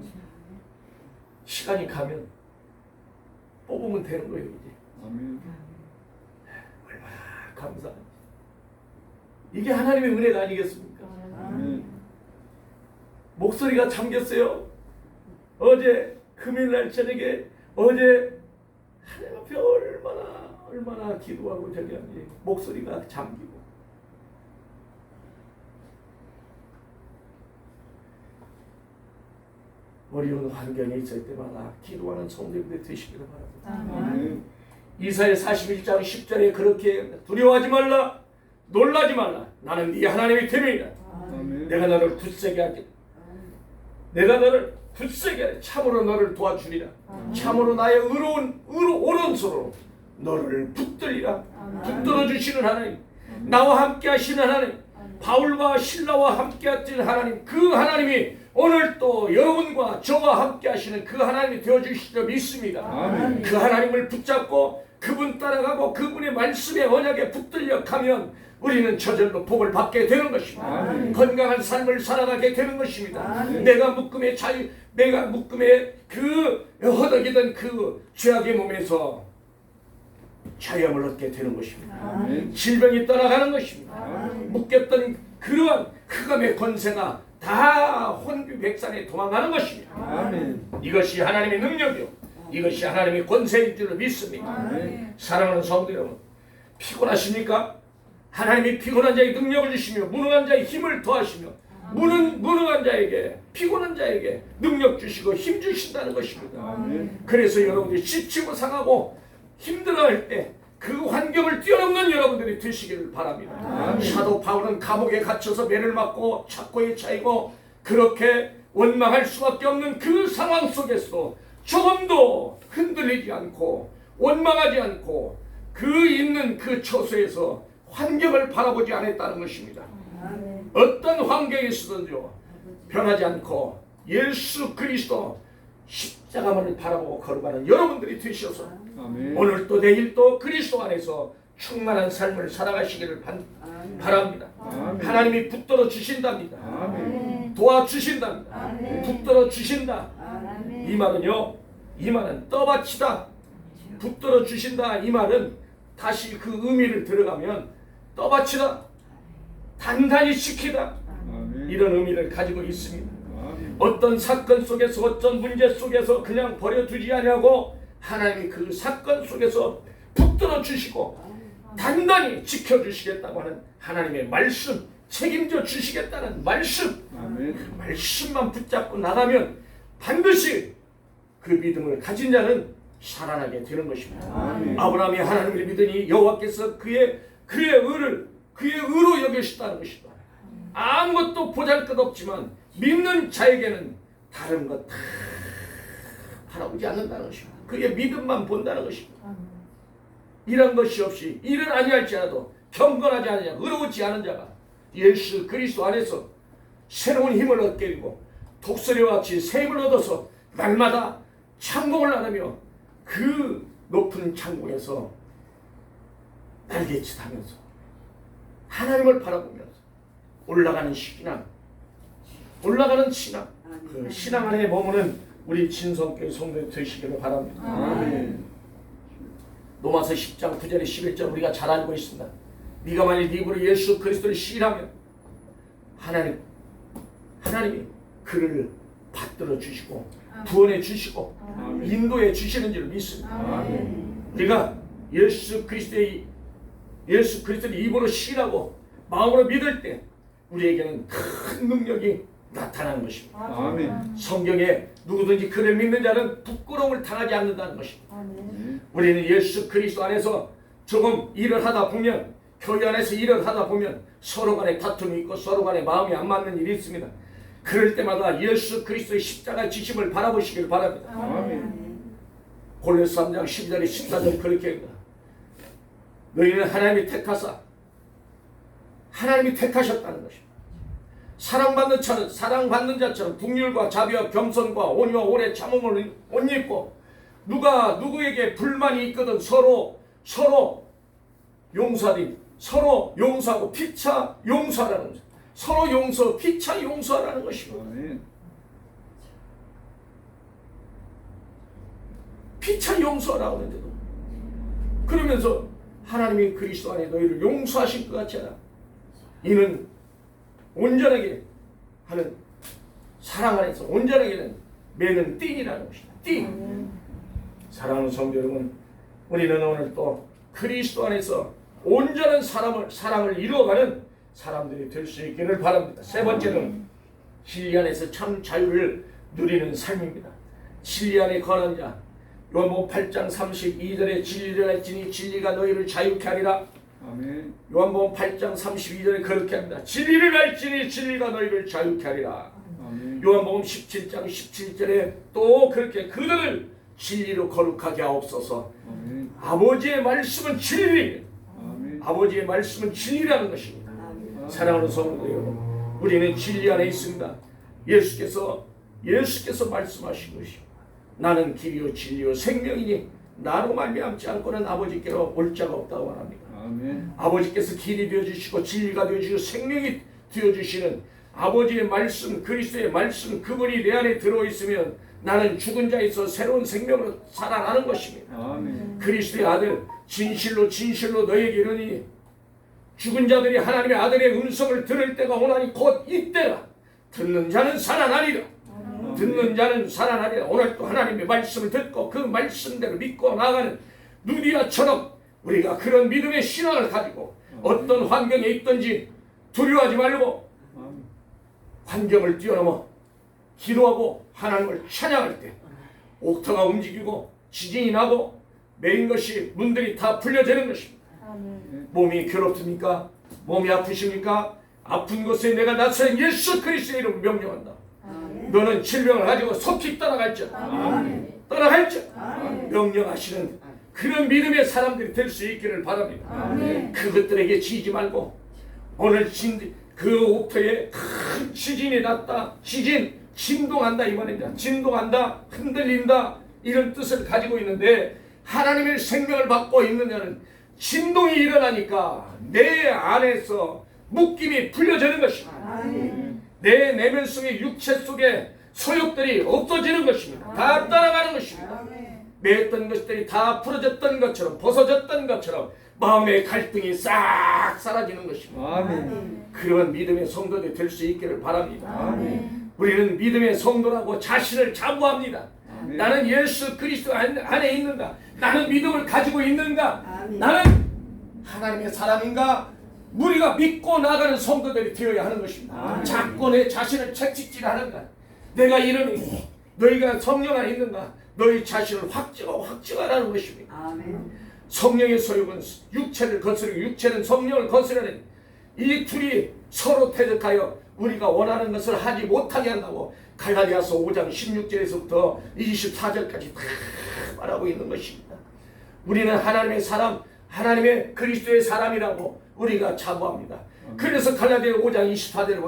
시간이 가면 뽑으면 되는 거예요. 이제 아멘. 얼마나 감사한지. 이게 하나님의 은혜가 아니겠습니까? 아멘. 목소리가 잠겼어요. 어제 금요일날 저녁에 어제 하나님 앞에 얼마나 기도하고 저기 하는지 목소리가 잠기고 어려운 환경에 있을 때마다 기도하는 성도님들 되시기를 바랍니다. 아멘. 이사야 41장 10절에 그렇게 두려워하지 말라 놀라지 말라 나는 네 하나님의 됨이니라. 아멘. 내가 너를 굳세게 하겠다. 내가 너를 굳세게 하리. 참으로 너를 도와주리라. 참으로 나의 오른손으로 너를 붙들리라. 붙들어 주시는 하나님, 나와 함께 하시는 하나님, 바울과 신라와 함께 하시는 하나님, 그 하나님이 오늘 또 여러분과 저와 함께 하시는 그 하나님이 되어주시리라 믿습니다. 아멘. 그 하나님을 붙잡고 그분 따라가고 그분의 말씀에 언약에 붙들려 가면 우리는 저절로 복을 받게 되는 것입니다. 아멘. 건강한 삶을 살아가게 되는 것입니다. 아멘. 내가 묶음의 그 허덕이던 그 죄악의 몸에서 자유함을 얻게 되는 것입니다. 아멘. 질병이 떠나가는 것입니다. 아멘. 묶였던 그러한 흑암의 권세가 다 혼비백산에 도망가는 것입니다. 아멘. 이것이 하나님의 능력이요, 이것이 하나님의 권세인 줄로 믿습니다. 아멘. 사랑하는 성도 여러분, 피곤하십니까? 하나님이 피곤한 자에게 능력을 주시며 무능한 자에게 힘을 더하시며 무능한 자에게, 피곤한 자에게 능력 주시고 힘 주신다는 것입니다. 아멘. 그래서 여러분들이 지치고 상하고 힘들어할 때 그 환경을 뛰어넘는 여러분들이 되시기를 바랍니다. 아멘. 사도 바울은 감옥에 갇혀서 매를 맞고 착고에 차이고 그렇게 원망할 수밖에 없는 그 상황 속에서도 조금도 흔들리지 않고 원망하지 않고 그 있는 그 처소에서 환경을 바라보지 않았다는 것입니다. 어떤 환경에 있어든지요 변하지 않고 예수 그리스도 십자가만을 바라보고 걸어가는 여러분들이 되셔서 아멘. 오늘도 내일도 그리스도 안에서 충만한 삶을 살아가시기를 바랍니다. 아멘. 하나님이 붙들어 주신답니다. 아멘. 도와주신답니다. 아멘. 붙들어 주신다. 아멘. 이 말은요, 이 말은 떠받치다, 붙들어 주신다. 이 말은 다시 그 의미를 들어가면 떠받치다, 단단히 지키다, 아멘. 이런 의미를 가지고 있습니다. 아멘. 어떤 사건 속에서 어떤 문제 속에서 그냥 버려두지 아니하고 하나님이 그 사건 속에서 붙들어 주시고 단단히 지켜주시겠다고 하는 하나님의 말씀, 책임져 주시겠다는 말씀, 아멘. 그 말씀만 붙잡고 나가면 반드시 그 믿음을 가진 자는 살아나게 되는 것입니다. 아멘. 아브라함이 하나님을 믿으니 여호와께서 그의 의를 그의 의로 여기셨다는 것이다. 아무것도 보잘것없지만 믿는 자에게는 다른 것 다 바라보지 않는다는 것입니다. 그의 믿음만 본다는 것입니다. 이런 것이 없이 일을 아니할지라도 경건하지 않은 자, 의로우지 않은 자가 예수 그리스도 안에서 새로운 힘을 얻게 되고 독수리와 같이 새 힘을 얻어서 날마다 창공을 나누며 그 높은 창공에서 날개짓하면서 하나님을 바라보면서 올라가는 신앙, 올라가는 신앙, 그 신앙 안에 머무는 우리 진성교회 성도들 되시기를 바랍니다. 아멘. 로마서 10장 9절에 11절 우리가 잘 알고 있습니다. 네가 만일 네 입으로 예수 그리스도를 시인하면 하나님이 그를 받들어 주시고 구원해 주시고 아멘. 인도해 주시는 줄 믿습니다. 아멘. 우리가 예수 그리스도를 입으로 시인하고 마음으로 믿을 때 우리에게는 큰 능력이 나타나는 것입니다. 아멘. 성경에 누구든지 그를 믿는 자는 부끄러움을 당하지 않는다는 것입니다. 아멘. 우리는 예수 그리스도 안에서 조금 일을 하다 보면, 교회 안에서 일을 하다 보면 서로 간에 다툼이 있고 서로 간에 마음이 안 맞는 일이 있습니다. 그럴 때마다 예수 그리스도의 십자가 지심을 바라보시길 바랍니다. 아멘. 골로새 3장 12절에 14절 그렇게 합니다. 너희는 하나님이 택하셨다는 것입니다. 사랑받는 자처럼 긍휼과 자비와 겸손과 온유와 오래 참음을 옷 입고 누가 누구에게 불만이 있거든 서로 용서하되 서로 용서하고 피차 용서하라는 것입니다. 서로 피차 용서하라는 것입니다. 아멘. 피차 용서하라고 하는데도 그러면서 하나님이 그리스도 안에 너희를 용서하실 것 같지 않아. 이는 온전하게 하는 사랑 안에서 온전하게는 매는 띵이라는 것이다. 띵. 사랑하는 성도 여러분, 우리는 오늘 또 그리스도 안에서 온전한 사랑을 이루어가는 사람들이 될 수 있기를 바랍니다. 세 번째는 진리 안에서 참 자유를 누리는 삶입니다. 진리 안에 거하는 자, 요한복음 8장 32절에 진리를 알지니 진리가 너희를 자유케 하리라. 아멘. 요한복음 8장 32절에 그렇게 합니다. 진리를 알지니 진리가 너희를 자유케 하리라. 아멘. 요한복음 17장 17절에 또 그렇게 그들을 진리로 거룩하게 하옵소서. 아멘. 아버지의 말씀은 진리. 아멘. 아버지의 말씀은 진리라는 것입니다. 사랑하는 성도 여러분, 우리는 진리 안에 있습니다. 예수께서 말씀하신 것이 나는 길이요 진리요 생명이니 나로 말미암지 않고는 아버지께로 올 자가 없다고 말합니다. 아멘. 아버지께서 길이 되어주시고 진리가 되어주시고 생명이 되어주시는 아버지의 말씀, 그리스도의 말씀, 그분이 내 안에 들어있으면 나는 죽은 자에서 새로운 생명으로 살아나는 것입니다. 아멘. 그리스도의 아들 진실로 진실로 너에게 이르니 죽은 자들이 하나님의 아들의 음성을 들을 때가 오나니 곧 이때라. 듣는 자는 살아나리라. 듣는 자는 살아나리라. 오늘도 하나님의 말씀을 듣고 그 말씀대로 믿고 나가는 누디아처럼 우리가 그런 믿음의 신앙을 가지고 어떤 환경에 있든지 두려워하지 말고 환경을 뛰어넘어 기도하고 하나님을 찬양할 때 옥터가 움직이고 지진이 나고 매인 것이 문들이 다 풀려지는 것입니다. 몸이 괴롭습니까? 몸이 아프십니까? 아픈 곳에 내가 나서는 예수 그리스도의 이름을 명령한다. 너는 질병을 가지고 속히 떠나갈지어다. 떠나갈지어다. 명령하시는 그런 믿음의 사람들이 될 수 있기를 바랍니다. 그것들에게 지지 말고 오늘 그 옥터에 큰 지진이 났다. 진동한다 이 말입니다. 진동한다, 흔들린다 이런 뜻을 가지고 있는데 하나님의 생명을 받고 있는 자는 진동이 일어나니까 내 안에서 묶임이 풀려지는 것입니다. 내 내면 속의 육체 속에 소욕들이 없어지는 것입니다. 다 떠나가는 것입니다. 매였던 것들이 다 풀어졌던 것처럼 벗어졌던 것처럼 마음의 갈등이 싹 사라지는 것입니다. 그런 믿음의 성도들이 될 수 있기를 바랍니다. 우리는 믿음의 성도라고 자신을 자부합니다. 나는 예수 그리스도 안에 있는가? 나는 믿음을 가지고 있는가? 나는 하나님의 사람인가? 우리가 믿고 나가는 성도들이 되어야 하는 것입니다. 자꾸 내 자신을 채찍질하는가? 내가 이러니 너희가 성령 안에 있는가? 너희 자신을 확증하라는 것입니다. 성령의 소욕은 육체를 거스르고 육체는 성령을 거스르는 이 둘이 서로 대적하여 우리가 원하는 것을 하지 못하게 한다고 갈라디아서 5장 16절에서부터 24절까지 다 말하고 있는 것입니다. 우리는 하나님의 사람, 하나님의 그리스도의 사람이라고 우리가 자부합니다. 그래서 갈라디아 5장 24절에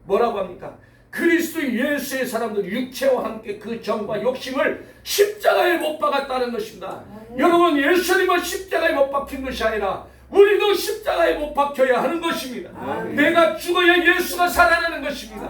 뭐라고 합니까? 그리스도 예수의 사람들 육체와 함께 그 정과 욕심을 십자가에 못 박았다는 것입니다. 여러분 예수님은 십자가에 못 박힌 것이 아니라 우리도 십자가에 못 박혀야 하는 것입니다. 내가 죽어야 예수가 살아나는 것입니다.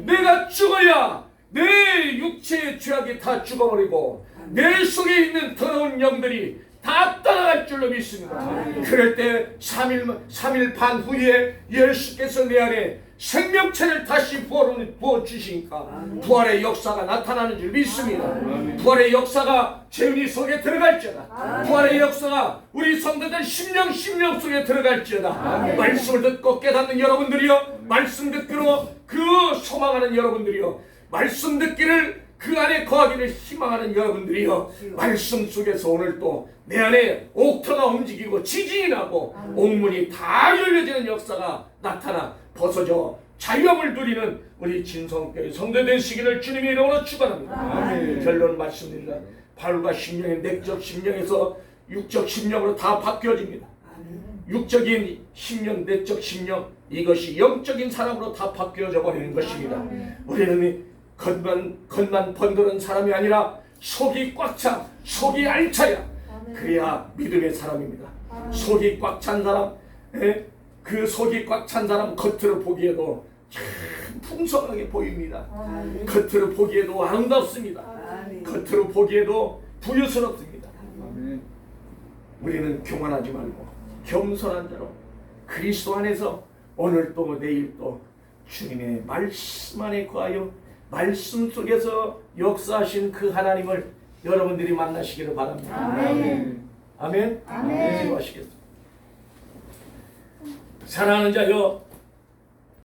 내가 죽어야 내 육체의 죄악이 다 죽어버리고 내 속에 있는 더러운 영들이 다 떠나갈 줄로 믿습니다. 그럴 때 3일 반 후에 예수께서 내 안에 생명체를 다시 부어주시니까 부활의 역사가 나타나는 줄 믿습니다. 부활의 역사가 제 우리 속에 들어갈지어다. 부활의 역사가 우리 성도들 심령 속에 들어갈지어다. 말씀을 듣고 깨닫는 여러분들이요, 말씀 듣기로 그 소망하는 여러분들이요, 말씀 듣기를 그 안에 거하기를 희망하는 여러분들이요, 말씀 속에서 오늘 또 내 안에 옥터가 움직이고 지진이 나고 옥문이 다 열려지는 역사가 나타나 벗어져 자유함을 누리는 우리 진성교회 성도 되시기를 주님의 이름으로 축원합니다. 결론 말씀드립니다. 바울과 심령의 내적 심령에서 육적 심령으로 다 바뀌어집니다. 육적인 심령, 내적 심령, 이것이 영적인 사람으로 다 바뀌어져 버리는 것입니다. 우리는 겉만 번드는 사람이 아니라 속이 꽉 차, 속이 알차야 그래야 믿음의 사람입니다. 속이 꽉 찬 사람, 그 속이 꽉 찬 사람 겉으로 보기에도 참 풍성하게 보입니다. 겉으로 보기에도 아름답습니다. 겉으로 보기에도 부유스럽습니다. 우리는 교만하지 말고 겸손한 자로 그리스도 안에서 오늘도 내일도 주님의 말씀 안에 거하여 말씀 속에서 역사하신 그 하나님을 여러분들이 만나시기를 바랍니다. 아멘. 아멘. 아멘. 기도하시겠습니다. 사랑하는 자여,